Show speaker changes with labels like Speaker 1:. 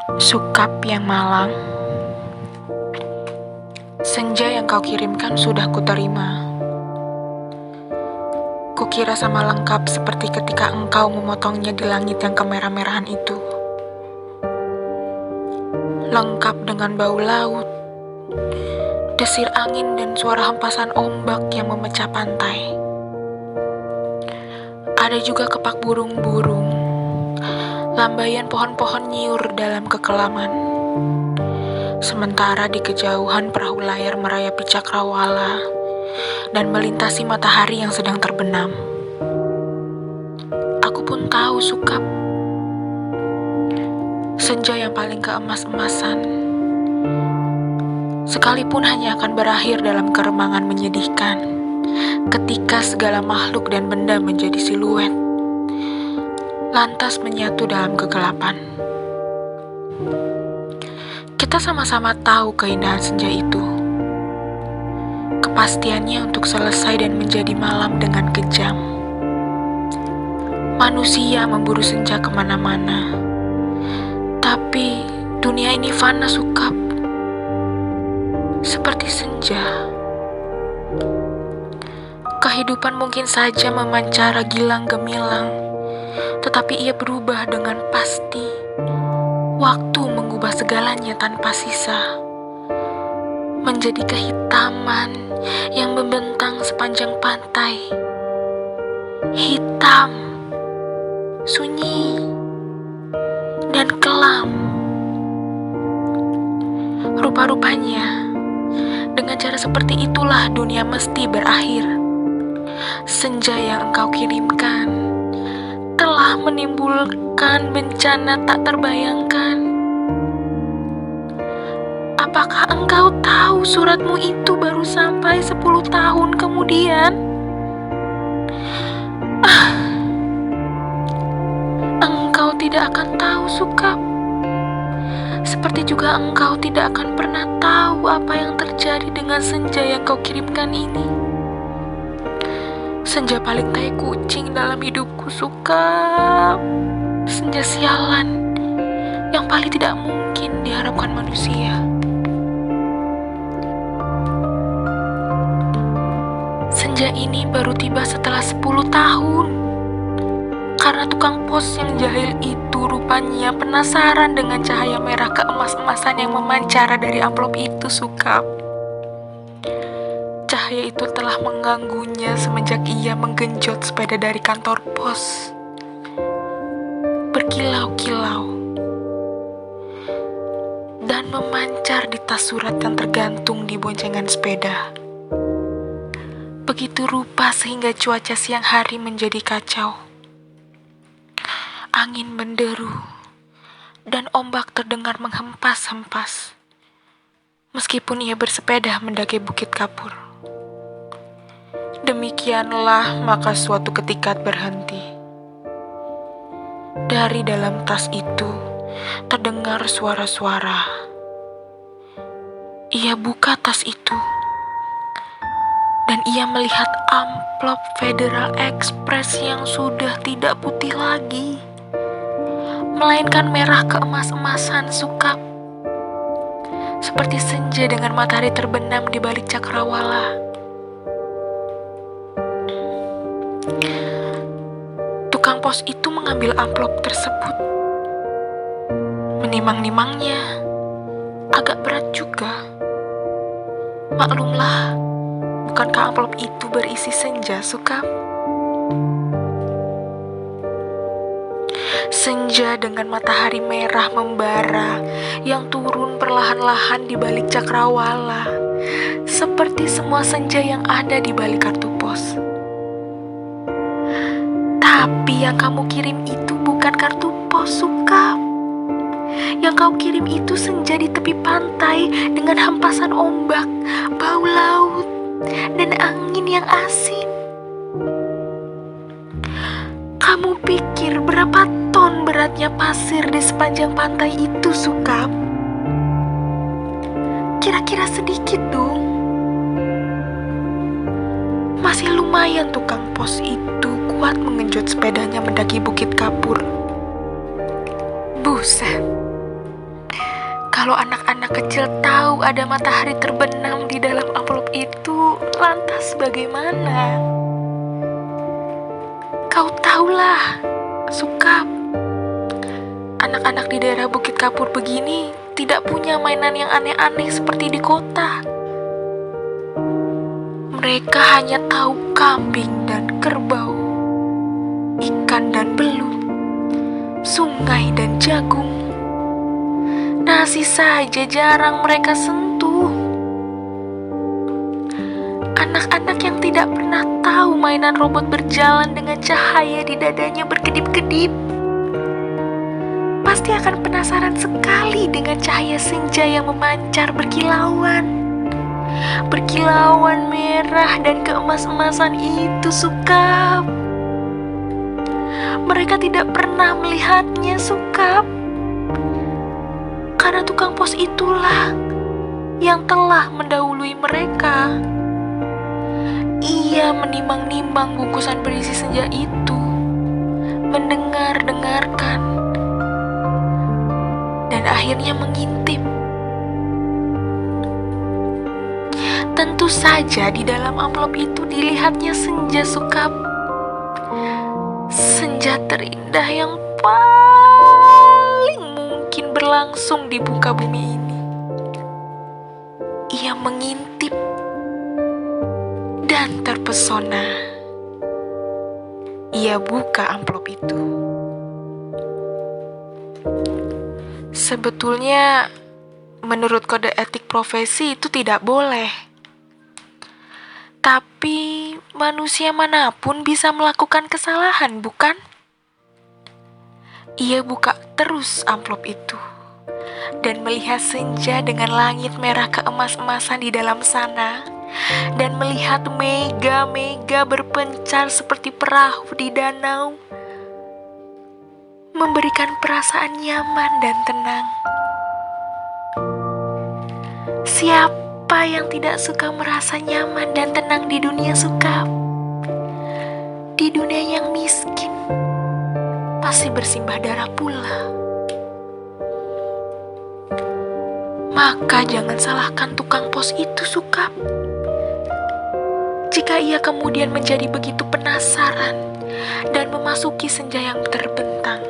Speaker 1: Sukap yang malang. Senja yang kau kirimkan sudah kuterima. Kukira sama lengkap seperti ketika engkau memotongnya di langit yang kemerah-merahan itu. Lengkap dengan bau laut, desir angin dan suara hempasan ombak yang memecah pantai. Ada juga kepak burung-burung, lambaian pohon-pohon nyiur dalam kekelaman. Sementara di kejauhan perahu layar merayapi cakrawala dan melintasi matahari yang sedang terbenam. Aku pun tahu Sukap, senja yang paling keemas-emasan, sekalipun hanya akan berakhir dalam keremangan menyedihkan ketika segala makhluk dan benda menjadi siluet, lantas menyatu dalam kegelapan. Kita sama-sama tahu keindahan senja itu, kepastiannya untuk selesai dan menjadi malam dengan kejam. Manusia memburu senja kemana-mana, tapi dunia ini fana Sukap, seperti senja. Kehidupan mungkin saja memancara gilang gemilang, tetapi ia berubah dengan pasti. Waktu mengubah segalanya tanpa sisa, menjadi kehitaman yang membentang sepanjang pantai. Hitam, sunyi, dan kelam. Rupa-rupanya, dengan cara seperti itulah dunia mesti berakhir. Senja yang engkau kirimkan telah menimbulkan bencana tak terbayangkan. Apakah engkau tahu suratmu itu baru sampai 10 tahun kemudian? Engkau tidak akan tahu Sukap. Seperti juga engkau tidak akan pernah tahu apa yang terjadi dengan senja yang kau kirimkan ini. Senja paling tai kucing dalam hidupku Sukap. Senja sialan yang paling tidak mungkin diharapkan manusia. Senja ini baru tiba setelah 10 tahun. Karena tukang pos yang jahil itu rupanya penasaran dengan cahaya merah keemas-emasan yang memancara dari amplop itu Sukap. Cahaya itu telah mengganggunya semenjak ia menggenjot sepeda dari kantor pos. Berkilau-kilau. Dan memancar di tas surat yang tergantung di boncengan sepeda. Begitu rupa sehingga cuaca siang hari menjadi kacau. Angin menderu, dan ombak terdengar menghempas-hempas. Meskipun ia bersepeda mendaki Bukit Kapur. Demikianlah maka suatu ketika berhenti. Dari dalam tas itu terdengar suara-suara. Ia buka tas itu, dan ia melihat amplop Federal Express yang sudah tidak putih lagi, melainkan merah keemas-emasan Sukap. Seperti senja dengan matahari terbenam di balik cakrawala. Tukang pos itu mengambil amplop tersebut. Menimang-nimangnya agak berat juga. Maklumlah, bukankah amplop itu berisi senja Sukap? Senja dengan matahari merah membara yang turun perlahan-lahan di balik cakrawala, seperti semua senja yang ada di balik kartu pos. Tapi yang kamu kirim itu bukan kartu pos Sukap. Yang kau kirim itu senja di tepi pantai dengan hempasan ombak, bau laut, dan angin yang asin. Kamu pikir berapa ton beratnya pasir di sepanjang pantai itu Sukap? Kira-kira sedikit dong. Masih lumayan tukang pos itu kuat mengenjot sepedanya mendaki Bukit Kapur. Buset, Kalau anak-anak kecil tahu ada matahari terbenam di dalam amplop itu, lantas bagaimana? Kau tahulah, Sukap. Anak-anak di daerah Bukit Kapur begini tidak punya mainan yang aneh-aneh seperti di kota. Mereka hanya tahu kambing dan kerbau, ikan dan belut, sungai dan jagung. Nasi saja jarang mereka sentuh. Anak-anak yang tidak pernah tahu mainan robot berjalan dengan cahaya di dadanya berkedip-kedip pasti akan penasaran sekali dengan cahaya senja yang memancar berkilauan. Berkilauan merah dan keemas-emasan itu, Sukap. Mereka tidak pernah melihatnya, Sukap. Karena tukang pos itulah yang telah mendahului mereka. Ia menimbang-nimbang bungkusan berisi senja itu, mendengar-dengarkan, dan akhirnya mengintip. Tentu saja di dalam amplop itu dilihatnya senja, Sukap. Senja terindah yang paling mungkin berlangsung di muka bumi ini. Ia mengintip dan terpesona. Ia buka amplop itu. Sebetulnya, menurut kode etik profesi itu tidak boleh. Tapi manusia manapun bisa melakukan kesalahan, bukan? Ia buka terus amplop itu dan melihat senja dengan langit merah keemas-emasan di dalam sana, dan melihat mega-mega berpencar seperti perahu di danau, memberikan perasaan nyaman dan tenang. Siapa yang tidak suka merasa nyaman dan tenang di dunia, Sukap? Di dunia yang miskin, pasti bersimbah darah pula. Maka jangan salahkan tukang pos itu, Sukap. Jika ia kemudian menjadi begitu penasaran dan memasuki senja yang terbentang,